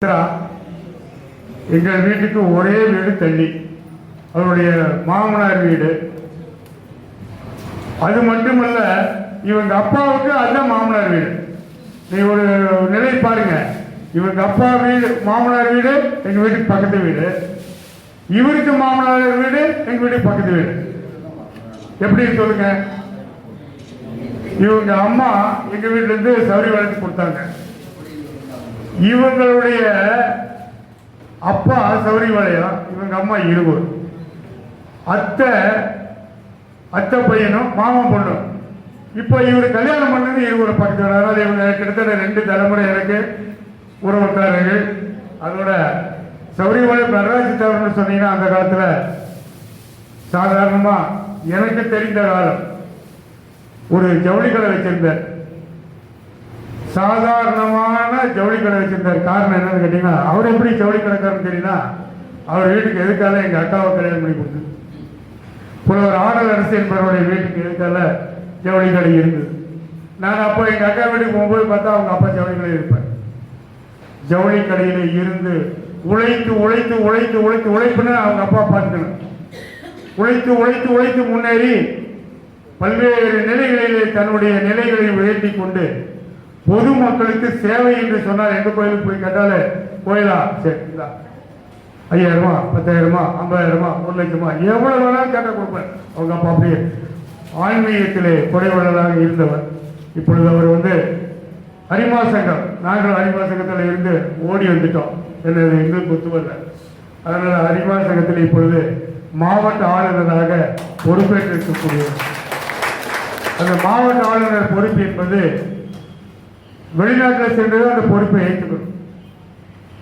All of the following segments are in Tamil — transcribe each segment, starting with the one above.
எங்கள் வீட்டுக்கு ஒரே வீடு தள்ளி அவருடைய மாமனார் வீடு. அது மட்டுமல்ல, இவங்க அப்பாவுக்கு அதுதான் மாமனார் வீடு. நீ ஒரு நிலை பாருங்க, இவங்க அப்பா வீடு மாமனார் வீடு எங்க வீட்டுக்கு பக்கத்து வீடு, இவருக்கு மாமனார் வீடு எங்க வீட்டுக்கு பக்கத்து வீடு. எப்படி சொல்லுங்க? இவங்க அம்மா எங்க வீட்டுல இருந்து சௌரி வளர்த்து கொடுத்தாங்க. இவங்களுடைய அப்பா சௌரிபாளையம், இவங்க அம்மா இருவர். அத்தை பையனும் மாமன் பொண்ணும். இப்போ இவர் கல்யாணம் பண்ணது இருவரை பக்கத்து. அதாவது இவங்க கிட்டத்தட்ட 2 தலைமுறை எனக்கு உறவுக்காரர்கள். அதோட சௌரிபாளையம் நடராஜ தேவர்னு சொன்னீங்கன்னா அந்த காலத்தில் சாதாரணமா எனக்கு தெரிந்த காலம் ஒரு ஜவுளி கடை வச்சிருந்தார். சாதாரணமான ஜவுளி கடை வச்சிருந்தார். காரணம் என்னன்னு கேட்டீங்கன்னா, அவர் எப்படி ஜவுளி கடைக்காரன்னு தெரியுமா? அவர் வீட்டுக்கு எதுக்கால எங்க அக்காவை கல்யாணம் பண்ணி கொடுத்து புலவர் ஆடல் அரசு என்பவருடைய வீட்டுக்கு எதுக்கால ஜவுளி கடை இருந்தது. நான் அப்போ எங்க அக்கா வீட்டுக்கு போகும்போது பார்த்தா அவங்க அப்பா ஜவுளி கடை இருப்பார். ஜவுளி கடையில இருந்து உழைத்து உழைத்து உழைத்து உழைத்து உழைப்புன்னு அவங்க அப்பா பார்த்துக்கணும். உழைத்து உழைத்து உழைத்து முன்னேறி பல்வேறு நிலைகளிலே தன்னுடைய நிலைகளை உயர்த்தி கொண்டு பொதுமக்களுக்கு சேவை என்று சொன்னால் எந்த கோயிலுக்கு போய் கேட்டாலே கோயிலா சரி 5000, 10,000, 50,000, 1 லட்சமா எவ்வளவு வேணாலும் கேட்ட கொடுப்பேன். அவங்க அப்பா அப்படியே ஆன்மீகத்திலே குறைவதாக இருந்தவர். இப்பொழுது அவர் அரிமா சங்கம், நாங்கள் அரிமா சங்கத்தில் இருந்து ஓடி வந்துட்டோம். என்னது எங்களுக்கு ஒத்துவல்ல. அதனால அரிமா சங்கத்தில் இப்பொழுது மாவட்ட ஆளுநராக பொறுப்பேற்றிருக்கக்கூடிய அந்த மாவட்ட ஆளுநர் பொறுப்பு என்பது வெளிநாட்டில் சென்றுதான் அந்த பொறுப்பை ஏற்றுக்கணும்.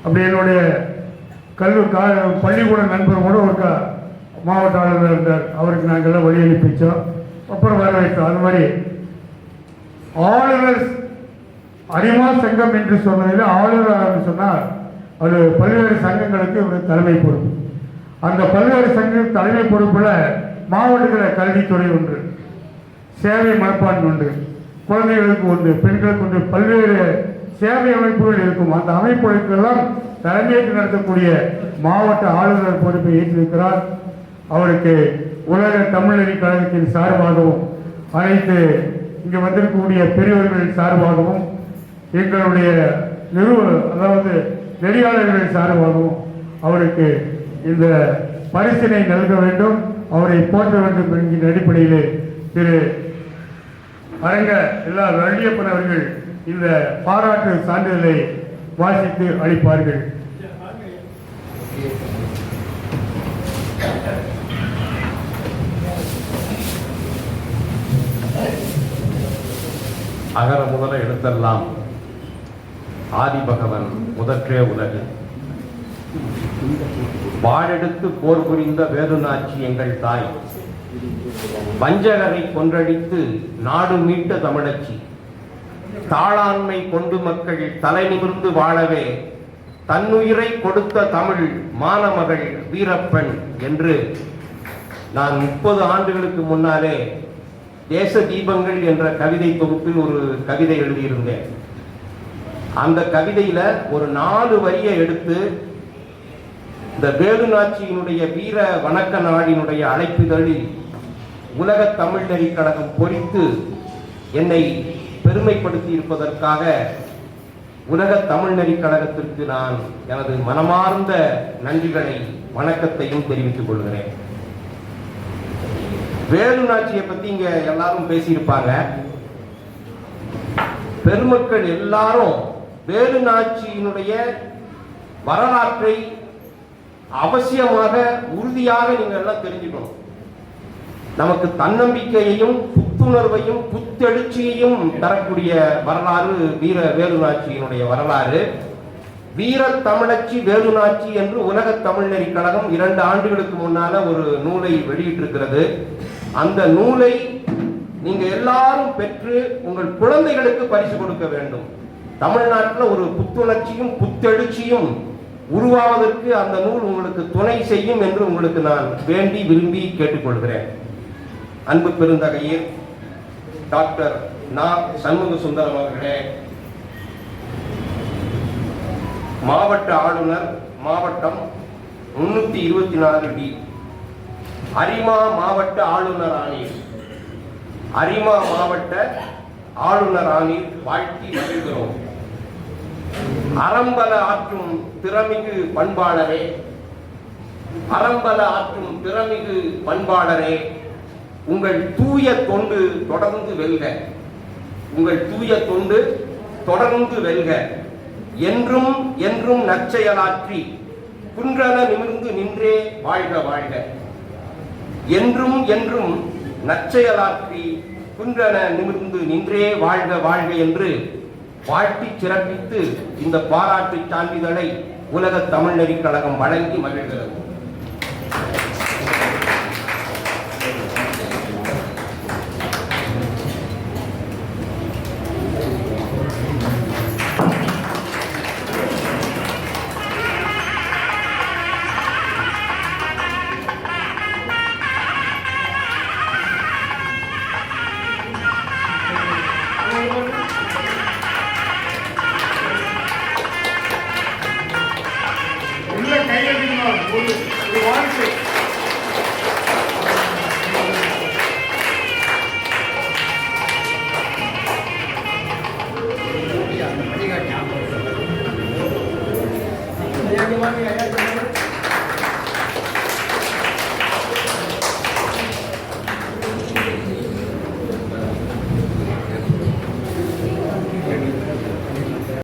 அப்படி என்னுடைய பள்ளிக்கூட நண்பர் கூட ஒரு மாவட்ட ஆளுநர் இருந்தார். அவருக்கு நாங்கள்லாம் வழி அனுப்பிச்சோம், அப்புறம் வர வைத்தோம். அது மாதிரி ஆளுநர் அரிமா சங்கம் என்று சொன்னதில் ஆளுநர் சொன்னால் அது பல்வேறு சங்கங்களுக்கு ஒரு தலைமை பொறுப்பு. அந்த பல்வேறு சங்க தலைமை பொறுப்புல மாவட்டத்தில் கல்வித்துறை ஒன்று, சேவை மனப்பான்மை ஒன்று, குழந்தைகளுக்கு ஒன்று, பெண்களுக்கு ஒன்று, பல்வேறு சேவை அமைப்புகள் இருக்கும். அந்த அமைப்புகளுக்கெல்லாம் தலைமையேற்று நடத்தக்கூடிய மாவட்ட ஆளுநர் பொறுப்பை ஏற்றிருக்கிறார். அவருக்கு உலக தமிழ்நெறி கழகத்தின் சார்பாகவும் அனைத்து இங்கு வந்திருக்கக்கூடிய பெரியவர்களின் சார்பாகவும் எங்களுடைய அதாவது நெறியாளர்களின் சார்பாகவும் அவருக்கு இந்த பரிசினை நல்க வேண்டும், அவரை போற்ற வேண்டும் என்கிற அடிப்படையிலே திரு அரங்க எல்லா வள்ளியப்பன் அவர்கள் இந்த பாராட்டு சான்றிதழை வாசித்து அளிப்பார்கள். அகர முதல எழுத்தெல்லாம் ஆதிபகவன் முதற்றே உலகு. வாழெடுத்து போர் புரிந்த வேலுநாச்சி எங்கள் தாய், வஞ்சகரை கொன்றடித்து நாடு மீட்ட தமிழச்சி, தாளாண்மை கொண்டு மக்கள் தலை நிமிர்ந்து வாழவே தன்னுயிரை கொடுத்த தமிழ் மானமகள் வீரப்பெண் என்று நான் 30 ஆண்டுகளுக்கு முன்னாலே தேச தீபங்கள் என்ற கவிதை தொகுப்பில் ஒரு கவிதை எழுதியிருந்தேன். அந்த கவிதையில ஒரு 4 வரியை எடுத்து இந்த வேலுநாச்சியினுடைய வீர வணக்க நாடினுடைய அழைப்புதழில் உலக தமிழ் நெறி கழகம் பொறித்து என்னை பெருமைப்படுத்தி இருப்பதற்காக உலக தமிழ் நெறி கழகத்திற்கு நான் எனது மனமார்ந்த நன்றிகளை வணக்கத்தையும் தெரிவித்துக் கொள்கிறேன். வேலுநாச்சியை பத்தி இங்க எல்லாரும் பேசியிருப்பாங்க. பெருமக்கள் எல்லாரும் வேலுநாச்சியினுடைய வரலாற்றை அவசியமாக உறுதியாக நீங்க எல்லாம் தெரிஞ்சுக்கணும். நமக்கு தன்னம்பிக்கையையும் புத்துணர்வையும் புத்தெழுச்சியையும் தரக்கூடிய வரலாறு வீர வேலுநாச்சியினுடைய வரலாறு. வீர தமிழச்சி வேலுநாச்சி என்று உலக தமிழ்நெறி கழகம் 2 ஆண்டுகளுக்கு முன்னால ஒரு நூலை வெளியிட்டிருக்கிறது. அந்த நூலை நீங்க எல்லாரும் பெற்று உங்கள் குழந்தைகளுக்கு பரிசு கொடுக்க வேண்டும். தமிழ்நாட்டில் ஒரு புத்துணர்ச்சியும் புத்தெழுச்சியும் உருவாவதற்கு அந்த நூல் உங்களுக்கு துணை செய்யும் என்று உங்களுக்கு நான் வேண்டி விரும்பி கேட்டுக்கொள்கிறேன். அன்பு பெருந்தகையர் டாக்டர் நா. சண்முக சுந்தரம் அவர்களே, மாவட்ட ஆளுநர் மாவட்டம் 324D. அரிமா மாவட்ட ஆளுநர் ஆணையர். அரிமா மாவட்ட ஆளுநர் ஆணையர் வாழ்த்தி மகிழ்கிறோம். அறம்பல ஆற்றும் திறமிகு பண்பாளரே, அறம்பல ஆற்றும் திறமிகு பண்பாளரே, உங்கள் தூய தொண்டு தொடர்ந்து வெல்க. உங்கள் தூய தொண்டு தொடர்ந்து வெல்க. என்றும் என்றும் நற்செயலாற்றி குன்றன நிமிர்ந்து நின்றே வாழ்க வாழ்க. என்றும் என்றும் நற்செயலாற்றி குன்றன நிமிர்ந்து நின்றே வாழ்க வாழ்க என்று வாழ்த்தி சிறப்பித்து இந்த பாராட்டு சான்றிதழை உலக தமிழ் நெறிக் கழகம் வழங்கி மகிழ்கிறது.